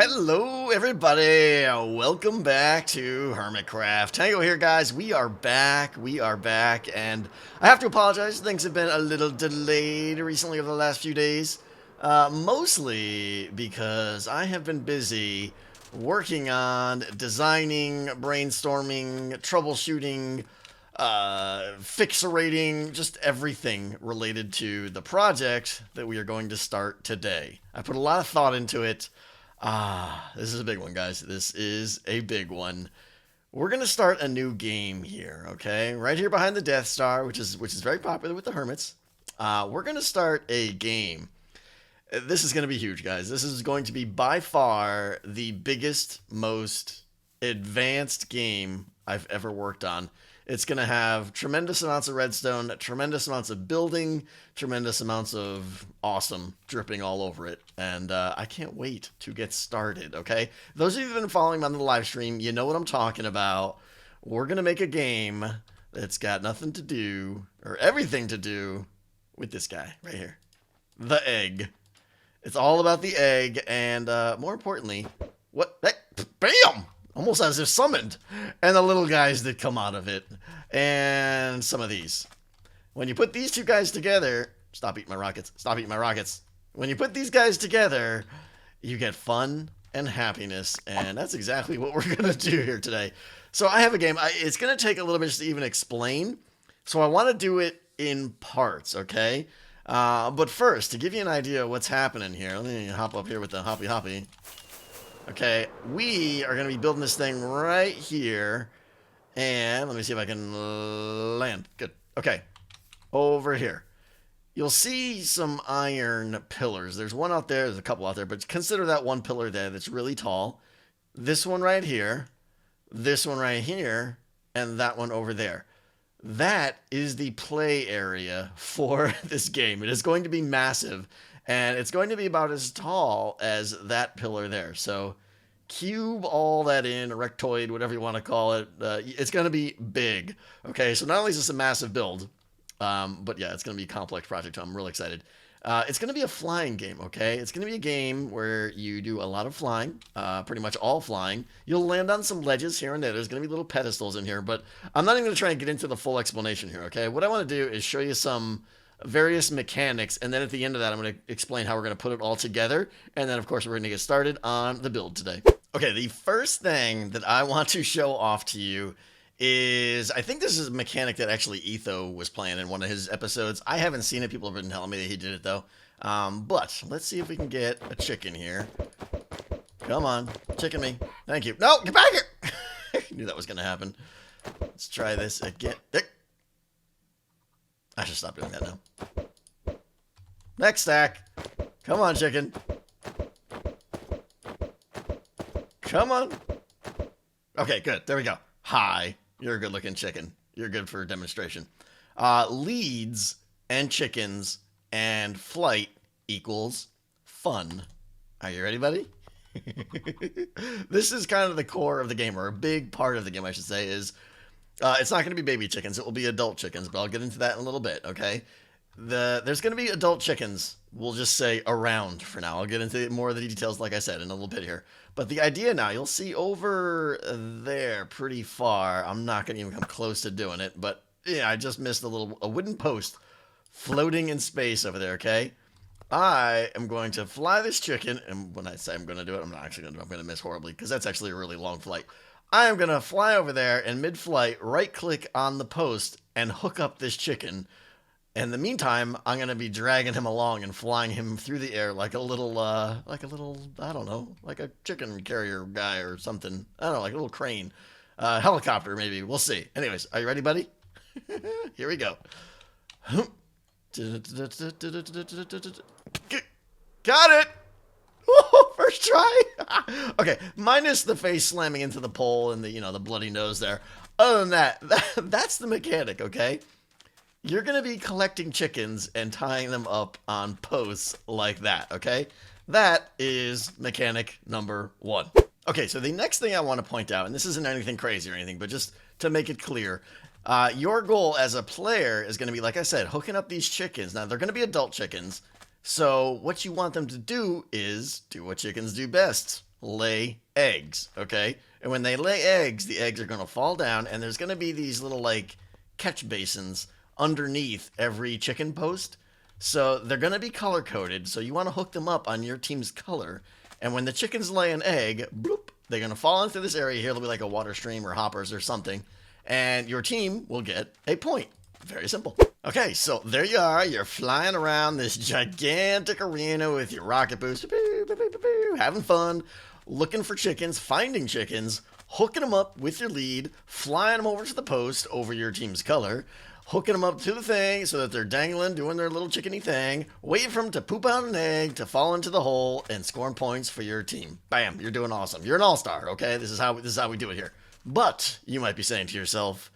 Hello, everybody. Welcome back to Hermitcraft. Tango here, guys. We are back. And I have to apologize. Things have been a little delayed recently over the last few days. Mostly because I have been busy working on designing, brainstorming, troubleshooting, fixerating, just everything related to the project that we are going to start today. I put a lot of thought into it. This is a big one, guys. This is a big one. We're gonna start a new game here, okay? Right here behind the Death Star, which is very popular with the hermits. We're gonna start a game. This is gonna be huge, guys. This is going to be by far the biggest, most advanced game I've ever worked on. It's going to have tremendous amounts of redstone, tremendous amounts of building, tremendous amounts of awesome dripping all over it. And I can't wait to get started, okay? Those of you who've been following me on the live stream, you know what I'm talking about. We're going to make a game that's got nothing to do, or everything to do, with this guy right here. The egg. It's all about the egg, and more importantly, bam! Almost as if summoned. And the little guys that come out of it. And some of these. When you put these two guys together... Stop eating my rockets. Stop eating my rockets. When you put these guys together, you get fun and happiness. And that's exactly what we're going to do here today. So I have a game. It's going to take a little bit just to even explain. So I want to do it in parts, okay? But first, to give you an idea of what's happening here... Let me hop up here with the hoppy. Okay, we are going to be building this thing right here. And let me see if I can land. Good. Okay, over here. You'll see some iron pillars. There's one out there. There's a couple out there. But consider that one pillar there that's really tall. This one right here. This one right here. And that one over there. That is the play area for this game. It is going to be massive. And it's going to be about as tall as that pillar there. So cube all that in, rectoid, whatever you want to call it. It's going to be big. Okay, so not only is this a massive build, but yeah, it's going to be a complex project. I'm really excited. It's going to be a flying game, okay? It's going to be a game where you do a lot of flying, pretty much all flying. You'll land on some ledges here and there. There's going to be little pedestals in here, but I'm not even going to try and get into the full explanation here, okay? What I want to do is show you some various mechanics, and then at the end of that, I'm going to explain how we're going to put it all together, and then, of course, we're going to get started on the build today. Okay, the first thing that I want to show off to you is, I think this is a mechanic that actually Etho was playing in one of his episodes. I haven't seen it. People have been telling me that he did it, though. But let's see if we can get a chicken here. Come on, chicken me. Thank you. No, get back here! I knew that was going to happen. Let's try this again. I should stop doing that now. Next stack. Come on, chicken. Come on. Okay, good. There we go. Hi. You're a good-looking chicken. You're good for a demonstration. Leads and chickens and flight equals fun. Are you ready, buddy? This is kind of the core of the game, or a big part of the game, I should say, is... it's not going to be baby chickens. It will be adult chickens, but I'll get into that in a little bit, okay? There's going to be adult chickens, we'll just say around for now. I'll get into more of the details, like I said, in a little bit here. But the idea now, you'll see over there pretty far. I'm not going to even come close to doing it, but yeah, I just missed a wooden post floating in space over there, okay? I am going to fly this chicken, and when I say I'm going to do it, I'm not actually going to do it. I'm going to miss horribly, because that's actually a really long flight. I am going to fly over there and mid-flight, right-click on the post and hook up this chicken. In the meantime, I'm going to be dragging him along and flying him through the air like a little, I don't know, like a chicken carrier guy or something. I don't know, like a little crane. Helicopter, maybe. We'll see. Anyways, are you ready, buddy? Here we go. Got it! First try. Okay, minus the face slamming into the pole and the bloody nose there. Other than that, that's the mechanic, okay? You're going to be collecting chickens and tying them up on posts like that, okay? That is mechanic number 1. Okay, so the next thing I want to point out, and this isn't anything crazy or anything, but just to make it clear, your goal as a player is going to be, like I said, hooking up these chickens. Now, they're going to be adult chickens. So what you want them to do is do what chickens do best. lay eggs, okay? And when they lay eggs, the eggs are going to fall down, and there's going to be these little, like, catch basins underneath every chicken post. So they're going to be color coded. So you want to hook them up on your team's color. And when the chickens lay an egg, bloop, they're going to fall into this area here. There'll be like a water stream or hoppers or something. And your team will get a point. Very simple. Okay, so there you are. You're flying around this gigantic arena with your rocket boost, having fun, looking for chickens, finding chickens, hooking them up with your lead, flying them over to the post over your team's color, hooking them up to the thing so that they're dangling, doing their little chickeny thing, waiting for them to poop out an egg, to fall into the hole, and scoring points for your team. Bam, you're doing awesome. You're an all-star, okay? This is how we do it here. But you might be saying to yourself,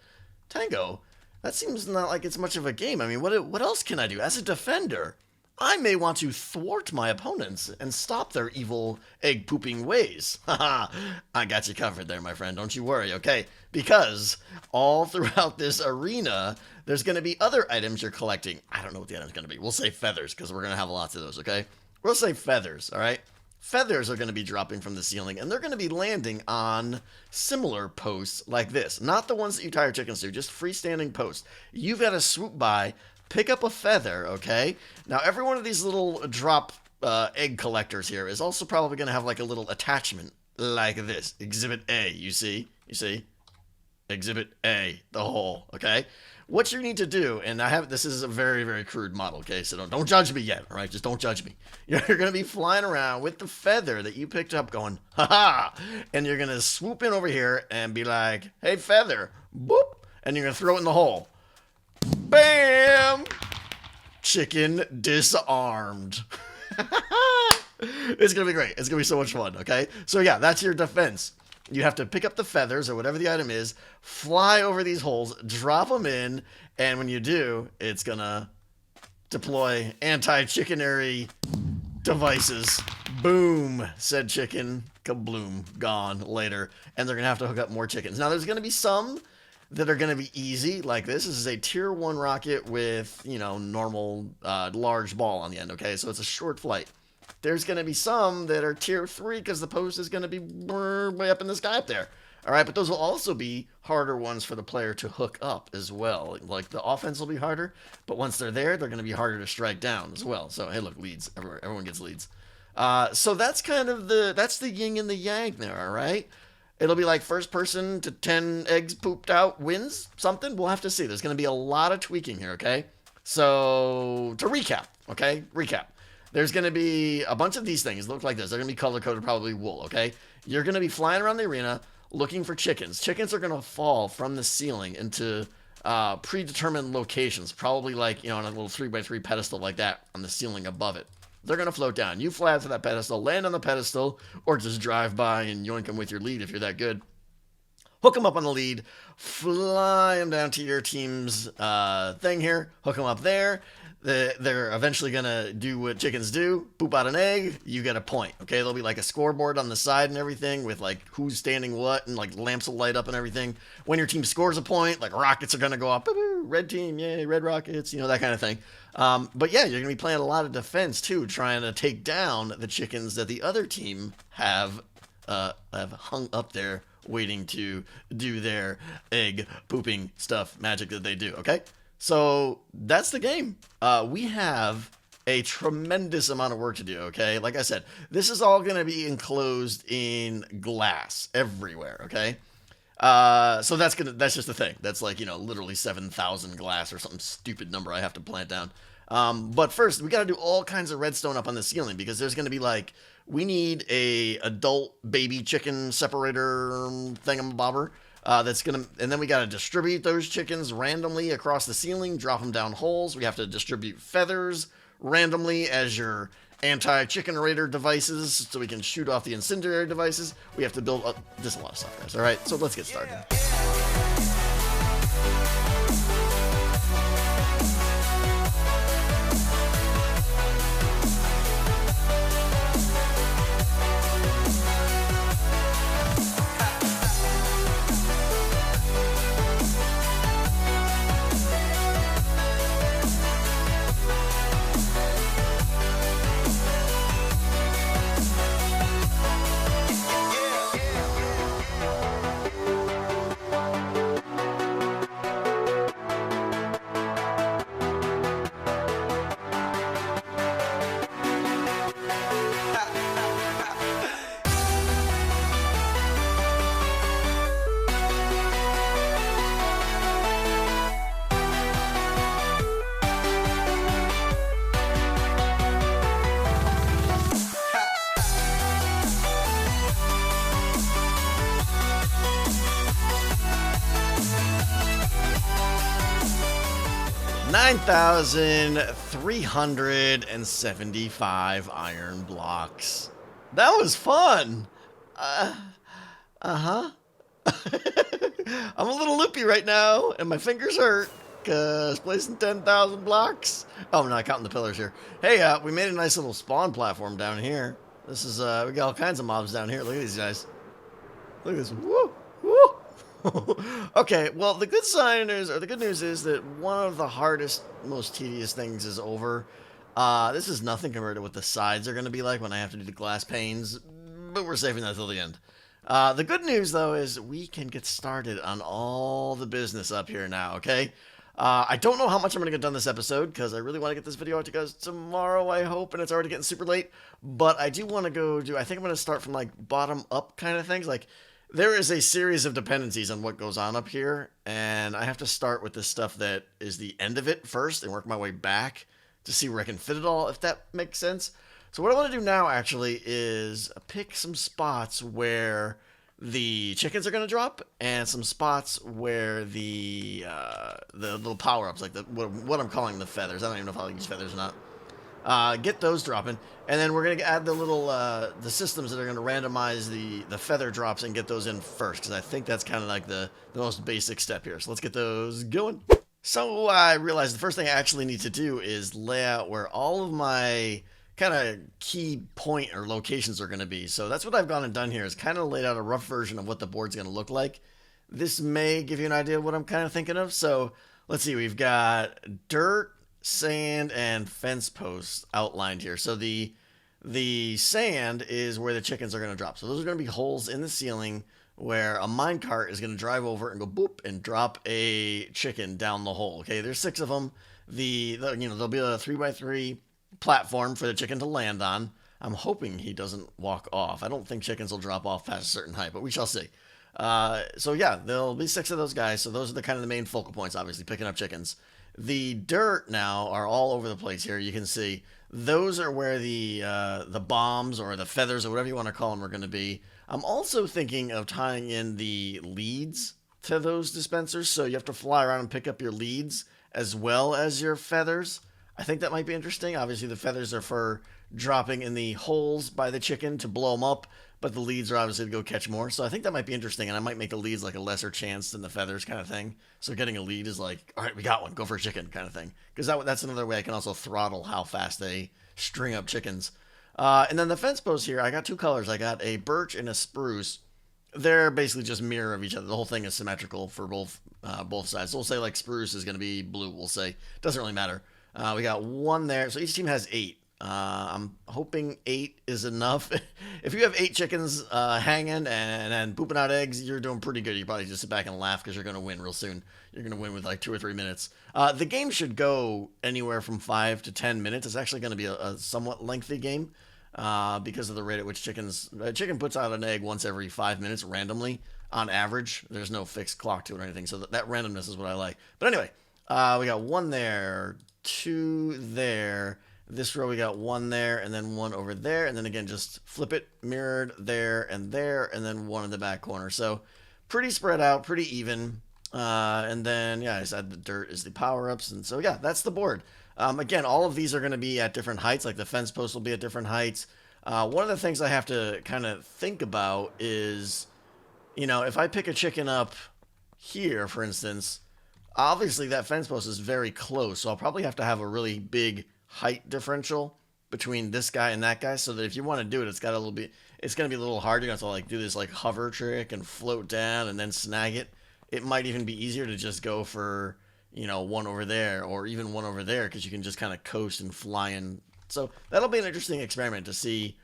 Tango, that seems not like it's much of a game. I mean, what else can I do? As a defender, I may want to thwart my opponents and stop their evil egg-pooping ways. Haha, I got you covered there, my friend. Don't you worry, okay? Because all throughout this arena, there's going to be other items you're collecting. I don't know what the item's going to be. We'll say feathers, because we're going to have lots of those, okay? We'll say feathers, all right? Feathers are going to be dropping from the ceiling, and they're going to be landing on similar posts like this. Not the ones that you tie your chickens to, just freestanding posts. You've got to swoop by, pick up a feather, okay? Now, every one of these little drop egg collectors here is also probably going to have like a little attachment like this. Exhibit A, you see? You see? Exhibit A, the hole, okay? What you need to do, and this is a very, very crude model, okay? So don't judge me yet, all right? Just don't judge me. You're going to be flying around with the feather that you picked up going, ha-ha! And you're going to swoop in over here and be like, hey, feather, boop! And you're going to throw it in the hole. Bam! Chicken disarmed. It's going to be great. It's going to be so much fun, okay? So yeah, that's your defense. You have to pick up the feathers or whatever the item is, fly over these holes, drop them in, and when you do, it's going to deploy anti-chickenary devices. Boom, said chicken, kabloom, gone later. And they're going to have to hook up more chickens. Now, there's going to be some that are going to be easy, like this. This is a tier 1 rocket with, normal large ball on the end, okay? So it's a short flight. There's going to be some that are tier 3 because the post is going to be way up in the sky up there. All right, but those will also be harder ones for the player to hook up as well. Like the offense will be harder, but once they're there, they're going to be harder to strike down as well. So, hey, look, leads. Everyone gets leads. So that's kind of that's the yin and the yang there, all right? It'll be like first person to 10 eggs pooped out wins something. We'll have to see. There's going to be a lot of tweaking here, okay? So, to recap, okay? Recap. There's going to be a bunch of these things. Look like this. They're going to be color-coded, probably wool, okay? You're going to be flying around the arena looking for chickens. Chickens are going to fall from the ceiling into predetermined locations, probably like, on a little 3x3 pedestal like that on the ceiling above it. They're going to float down. You fly out to that pedestal, land on the pedestal, or just drive by and yoink them with your lead if you're that good. Hook them up on the lead, fly them down to your team's thing here, hook them up there. They're eventually going to do what chickens do, poop out an egg, you get a point, okay? There'll be like a scoreboard on the side and everything with like who's standing what and like lamps will light up and everything. When your team scores a point, like rockets are going to go up, red team, yay, red rockets, that kind of thing. But yeah, you're going to be playing a lot of defense too, trying to take down the chickens that the other team have hung up there waiting to do their egg pooping stuff, magic that they do, okay? So that's the game. We have a tremendous amount of work to do, okay? Like I said, this is all going to be enclosed in glass everywhere, okay? So that's just the thing. That's like, literally 7,000 glass or something stupid number I have to plant down. But first, we got to do all kinds of redstone up on the ceiling because there's going to be like, we need a adult baby chicken separator thingamabobber. And then we got to distribute those chickens randomly across the ceiling, drop them down holes. We have to distribute feathers randomly as your anti-chicken-rator devices so we can shoot off the incendiary devices. We have to build up just a lot of stuff, guys. All right, so let's get started. 9,375 iron blocks. That was fun. Uh-huh. I'm a little loopy right now, and my fingers hurt, because placing 10,000 blocks. Oh, I'm not counting the pillars here. Hey, we made a nice little spawn platform down here. This is, we got all kinds of mobs down here. Look at these guys. Look at this. Woo! Woo! Okay, well, the good sign is, or the good news is that one of the hardest, most tedious things is over. This is nothing compared to what the sides are going to be like when I have to do the glass panes, but we're saving that till the end. The good news, though, is we can get started on all the business up here now, okay? I don't know how much I'm going to get done this episode, because I really want to get this video out to you guys tomorrow, I hope, and it's already getting super late. But I do want to go do, I think I'm going to start from, like, bottom-up kind of things. Like, there is a series of dependencies on what goes on up here, and I have to start with the stuff that is the end of it first and work my way back to see where I can fit it all, if that makes sense. So what I want to do now, actually, is pick some spots where the chickens are going to drop, and some spots where the little power-ups, like what I'm calling the feathers. I don't even know if I'll use feathers or not. Get those dropping, and then we're going to add the little the systems that are going to randomize the feather drops and get those in first, because I think that's kind of like the most basic step here. So let's get those going. So I realized the first thing I actually need to do is lay out where all of my kind of key point or locations are going to be. So that's what I've gone and done here, is kind of laid out a rough version of what the board's going to look like. This may give you an idea of what I'm kind of thinking of. So let's see, we've got dirt, sand, and fence posts outlined here. So the sand is where the chickens are going to drop. So those are going to be holes in the ceiling where a minecart is going to drive over and go boop and drop a chicken down the hole. Okay, there's 6 of them. There'll be a 3x3 platform for the chicken to land on. I'm hoping he doesn't walk off. I don't think chickens will drop off past a certain height, but we shall see. So yeah, there'll be 6 of those guys. So those are the kind of the main focal points, obviously, picking up chickens. The dirt now are all over the place here. You can see those are where the bombs or the feathers or whatever you want to call them are going to be. I'm also thinking of tying in the leads to those dispensers. So you have to fly around and pick up your leads as well as your feathers. I think that might be interesting. Obviously, the feathers are for dropping in the holes by the chicken to blow them up, but the leads are obviously to go catch more. So I think that might be interesting, and I might make the leads like a lesser chance than the feathers kind of thing. So getting a lead is like, all right, we got one, go for a chicken kind of thing. Because that's another way I can also throttle how fast they string up chickens. And then the fence posts here, I got 2 colors. I got a birch and a spruce. They're basically just mirror of each other. The whole thing is symmetrical for both sides. So we'll say like spruce is going to be blue, we'll say. Doesn't really matter. We got 1 there. So each team has 8. I'm hoping 8 is enough. If you have 8 chickens hanging and pooping out eggs, you're doing pretty good. You probably just sit back and laugh because you're going to win real soon. You're going to win with like 2 or 3 minutes. The game should go anywhere from 5 to 10 minutes. It's actually going to be a somewhat lengthy game because of the rate at which a chicken puts out an egg once every 5 minutes randomly on average. There's no fixed clock to it or anything. So that randomness is what I like. But anyway, we got 1 there, 2 there. This row we got 1 there, and then 1 over there, and then again just flip it, mirrored there, and then 1 in the back corner. So pretty spread out, pretty even. And then yeah, I said the dirt is the power-ups, and so yeah, that's the board. Again, all of these are going to be at different heights, like the fence post will be at different heights. One of the things I have to kind of think about is, if I pick a chicken up here, for instance, obviously that fence post is very close, so I'll probably have to have a really big height differential between this guy and that guy, so that if you want to do it, it's going to be a little hard. You're going to have to like do this like hover trick and float down and then snag it. It might even be easier to just go for 1 over there or even 1 over there, because you can just kind of coast and fly in. So that'll be an interesting experiment to see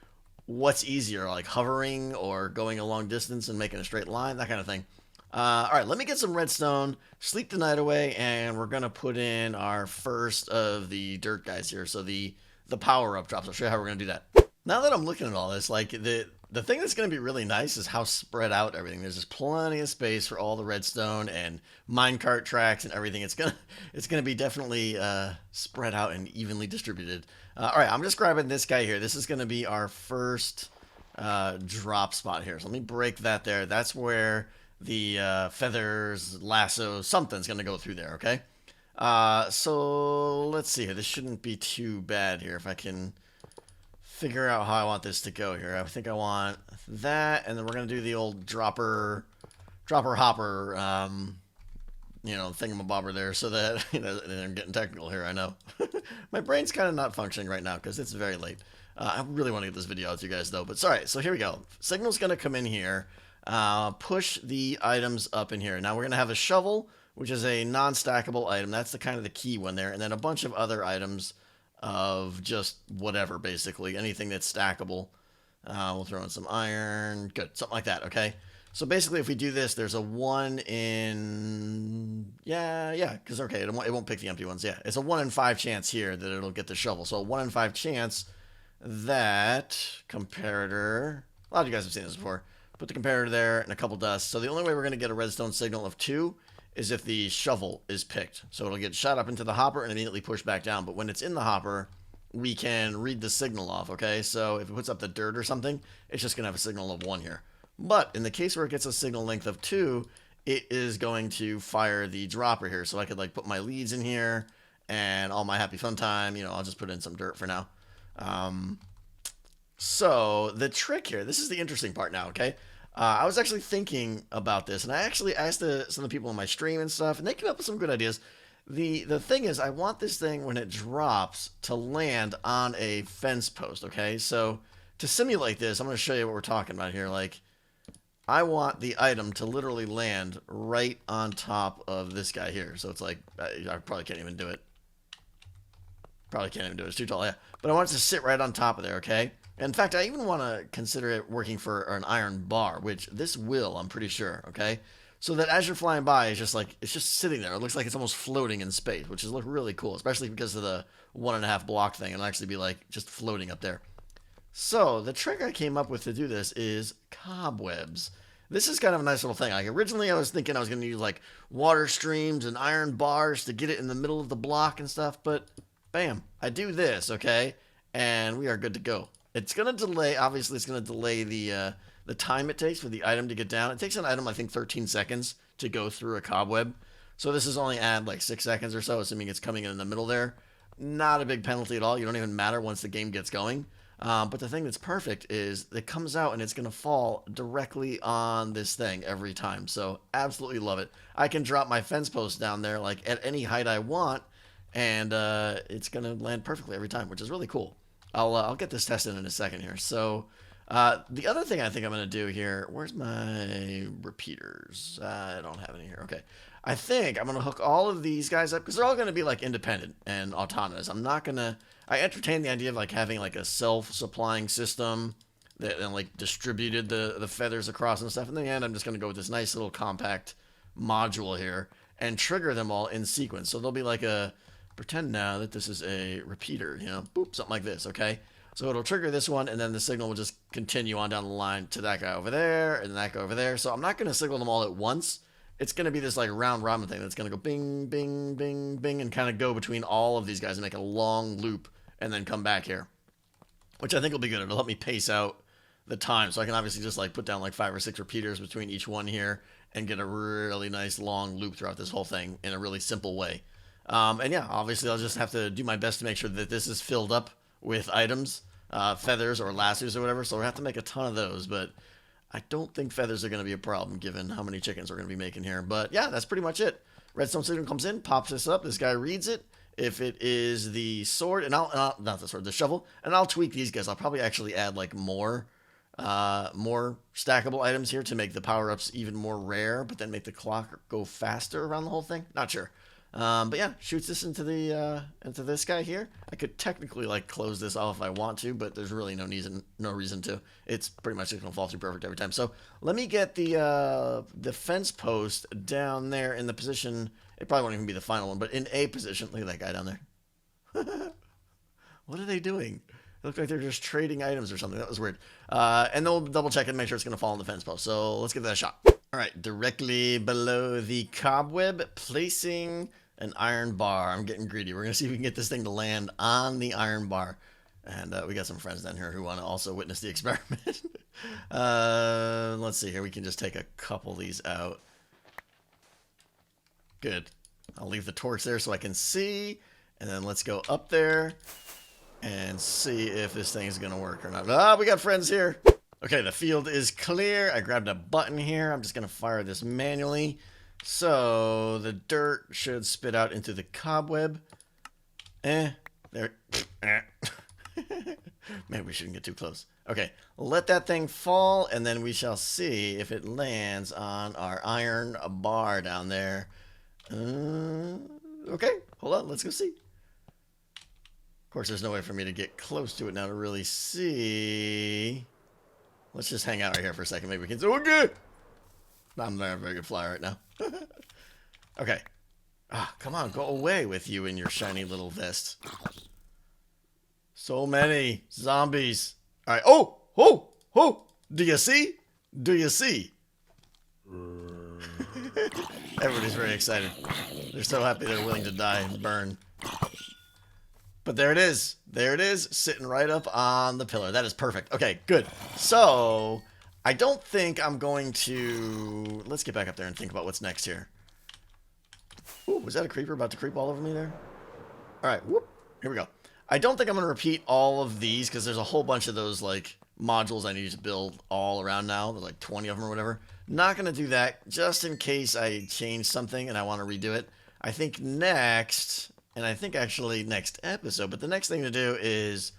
what's easier, like hovering or going a long distance and making a straight line, that kind of thing. All right, let me get some redstone, sleep the night away, and we're going to put in our first of the dirt guys here. So the power-up drops. I'll show you how we're going to do that. Now that I'm looking at all this, like the thing that's going to be really nice is how spread out everything. There's just plenty of space for all the redstone and minecart tracks and everything. It's gonna be definitely spread out and evenly distributed. All right, I'm just grabbing this guy here. This is going to be our first drop spot here. So let me break that there. That's where the feathers, lasso, something's going to go through there, okay? So let's see here. This shouldn't be too bad here if I can figure out how I want this to go here. I think I want that, and then we're gonna do the old dropper hopper, thingamabobber there, so that I'm getting technical here. I know my brain's kind of not functioning right now because it's very late. I really want to get this video out to you guys though. But sorry. So here we go. Signal's gonna come in here. Push the items up in here. Now we're gonna have a shovel, which is a non-stackable item. That's the kind of the key one there, and then a bunch of other items of just whatever, basically anything that's stackable. We'll throw in some iron, good, something like that. Okay. So basically, if we do this, there's a 1 in... Yeah, because, okay, it won't pick the empty ones. Yeah, it's a 1 in 5 chance here that it'll get the shovel. So a 1 in 5 chance that comparator... A lot of you guys have seen this before. Put the comparator there and a couple dust. So the only way we're going to get a redstone signal of 2 is if the shovel is picked. So it'll get shot up into the hopper and immediately pushed back down. But when it's in the hopper, we can read the signal off, okay? So if it puts up the dirt or something, it's just going to have a signal of 1 here. But in the case where it gets a signal length of 2, it is going to fire the dropper here. So I could like put my leads in here and all my happy fun time. I'll just put in some dirt for now. So the trick here, this is the interesting part now, okay? I was actually thinking about this, and I actually asked some of the people on my stream and stuff, and they came up with some good ideas. The thing is, I want this thing, when it drops, to land on a fence post, okay? So to simulate this, I'm going to show you what we're talking about here. Like, I want the item to literally land right on top of this guy here. So it's like, I probably can't even do it. It's too tall, yeah. But I want it to sit right on top of there, okay? In fact, I even want to consider it working for an iron bar, which this will, I'm pretty sure, okay? So that as you're flying by, it's just sitting there. It looks like it's almost floating in space, which is look really cool, especially because of the 1.5 block thing. It'll actually be like just floating up there. So the trick I came up with to do this is cobwebs. This is kind of a nice little thing. Like originally I was thinking I was going to use like water streams and iron bars to get it in the middle of the block and stuff, but bam, I do this, okay? And we are good to go. It's going to delay, obviously it's going to delay the time it takes for the item to get down. It takes an item, I think, 13 seconds to go through a cobweb. So this is only add like 6 seconds or so, assuming it's coming in the middle there. Not a big penalty at all. You don't even matter once the game gets going. But the thing that's perfect is it comes out and it's going to fall directly on this thing every time. So absolutely love it. I can drop my fence post down there like at any height I want, and it's going to land perfectly every time, which is really cool. I'll get this tested in a second here. So the other thing I think I'm going to do here, where's my repeaters? I don't have any here. Okay. I think I'm going to hook all of these guys up because they're all going to be like independent and autonomous. I'm not going to... I entertain the idea of like having like a self-supplying system that then like distributed the feathers across and stuff. In the end, I'm just going to go with this nice little compact module here and trigger them all in sequence. So they'll be like a... Pretend now that this is a repeater, boop, something like this, okay? So it'll trigger this one, and then the signal will just continue on down the line to that guy over there, and that guy over there. So I'm not going to signal them all at once. It's going to be this like round robin thing that's going to go bing, bing, bing, bing, and kind of go between all of these guys and make a long loop, and then come back here, which I think will be good. It'll help me pace out the time, so I can obviously just like put down like 5 or 6 repeaters between each one here and get a really nice long loop throughout this whole thing in a really simple way. And yeah, obviously I'll just have to do my best to make sure that this is filled up with items, feathers or lassos or whatever. So we'll have to make a ton of those, but I don't think feathers are going to be a problem given how many chickens we're going to be making here. But yeah, that's pretty much it. Redstone signal comes in, pops this up. This guy reads it. If it is the sword, and I'll not the sword, the shovel, and I'll tweak these guys. I'll probably actually add like more stackable items here to make the power-ups even more rare, but then make the clock go faster around the whole thing. Not sure. But yeah, shoots this into this guy here. I could technically like close this off if I want to, but there's really no reason to. It's pretty much just gonna fall through perfect every time. So let me get the fence post down there in the position. It probably won't even be the final one, but in a position. Look at that guy down there. What are they doing? It looked like they're just trading items or something. That was weird. And then we'll double check and make sure it's gonna fall on the fence post. So let's give that a shot. All right, directly below the cobweb, placing an iron bar. I'm getting greedy. We're going to see if we can get this thing to land on the iron bar. And we got some friends down here who want to also witness the experiment. Let's see here. We can just take a couple of these out. Good. I'll leave the torch there so I can see. And then let's go up there and see if this thing is going to work or not. Ah, we got friends here. Okay, the field is clear. I grabbed a button here. I'm just going to fire this manually. So the dirt should spit out into the cobweb. There. Maybe we shouldn't get too close. Okay, let that thing fall, and then we shall see if it lands on our iron bar down there. Okay, hold on. Let's go see. Of course, there's no way for me to get close to it now to really see. Let's just hang out right here for a second. Maybe we can... Okay! I'm not a very good flyer right now. Okay. Ah, come on. Go away with you in your shiny little vest. So many zombies. All right. Oh! Oh! Oh! Do you see? Do you see? Everybody's very excited. They're so happy they're willing to die and burn. But there it is. There it is, sitting right up on the pillar. That is perfect. Okay, good. So, I don't think I'm going to... Let's get back up there and think about what's next here. Ooh, was that a creeper about to creep all over me there? All right, whoop. Here we go. I don't think I'm going to repeat all of these because there's a whole bunch of those, like, modules I need to build all around now. There's like 20 of them or whatever. Not going to do that just in case I change something and I want to redo it. I think next... And I think actually next episode, but the next thing to do is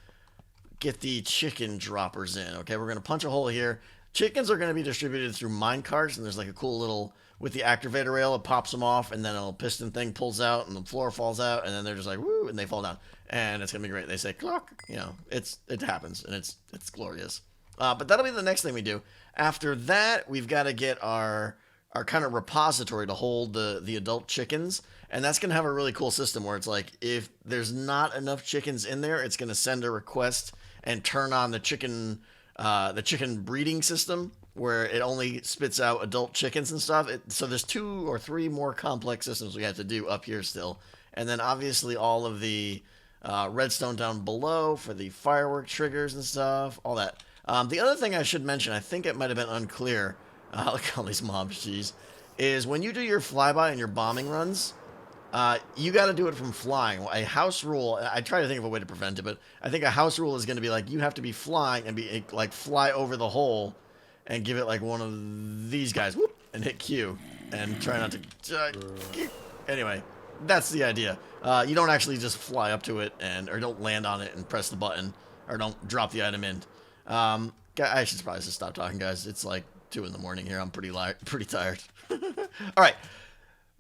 get the chicken droppers in. Okay, we're going to punch a hole here. Chickens are going to be distributed through mine carts, and there's like a cool little, with the activator rail, it pops them off, and then a little piston thing pulls out, and the floor falls out, and then they're just like, woo, and they fall down. And it's going to be great. They say, clock, you know, it happens, and it's glorious. But that'll be the next thing we do. After that, we've got to get our kind of repository to hold the adult chickens. And that's going to have a really cool system where it's like, if there's not enough chickens in there, it's going to send a request and turn on the chicken breeding system where it only spits out adult chickens and stuff. So there's 2 or 3 more complex systems we have to do up here still. And then obviously all of the redstone down below for the firework triggers and stuff, all that. The other thing I should mention, I think it might have been unclear, look at all these mobs, geez, is when you do your flyby and your bombing runs, you got to do it from flying. A house rule, I try to think of a way to prevent it, but I think a house rule is going to be like, you have to be flying and be like fly over the hole and give it like one of these guys, whoop, and hit Q and try not to, anyway, that's the idea. You don't actually just fly up to it or don't land on it and press the button or don't drop the item in. I should probably just stop talking, guys. It's like 2 in the morning here. I'm pretty tired. All right.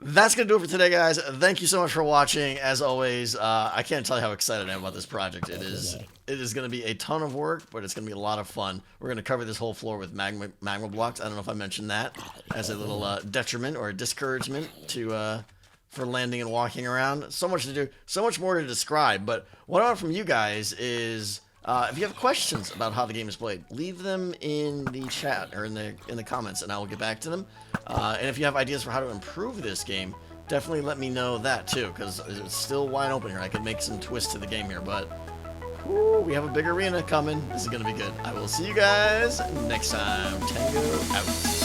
That's going to do it for today, guys. Thank you so much for watching. As always, I can't tell you how excited I am about this project. It is going to be a ton of work, but it's going to be a lot of fun. We're going to cover this whole floor with magma blocks. I don't know if I mentioned that as a little detriment or a discouragement for landing and walking around. So much to do, so much more to describe. But what I want from you guys is... if you have questions about how the game is played, leave them in the chat or in the comments, and I will get back to them. And if you have ideas for how to improve this game, definitely let me know that too, because it's still wide open here. I can make some twists to the game here, but we have a big arena coming. This is going to be good. I will see you guys next time. Tango out.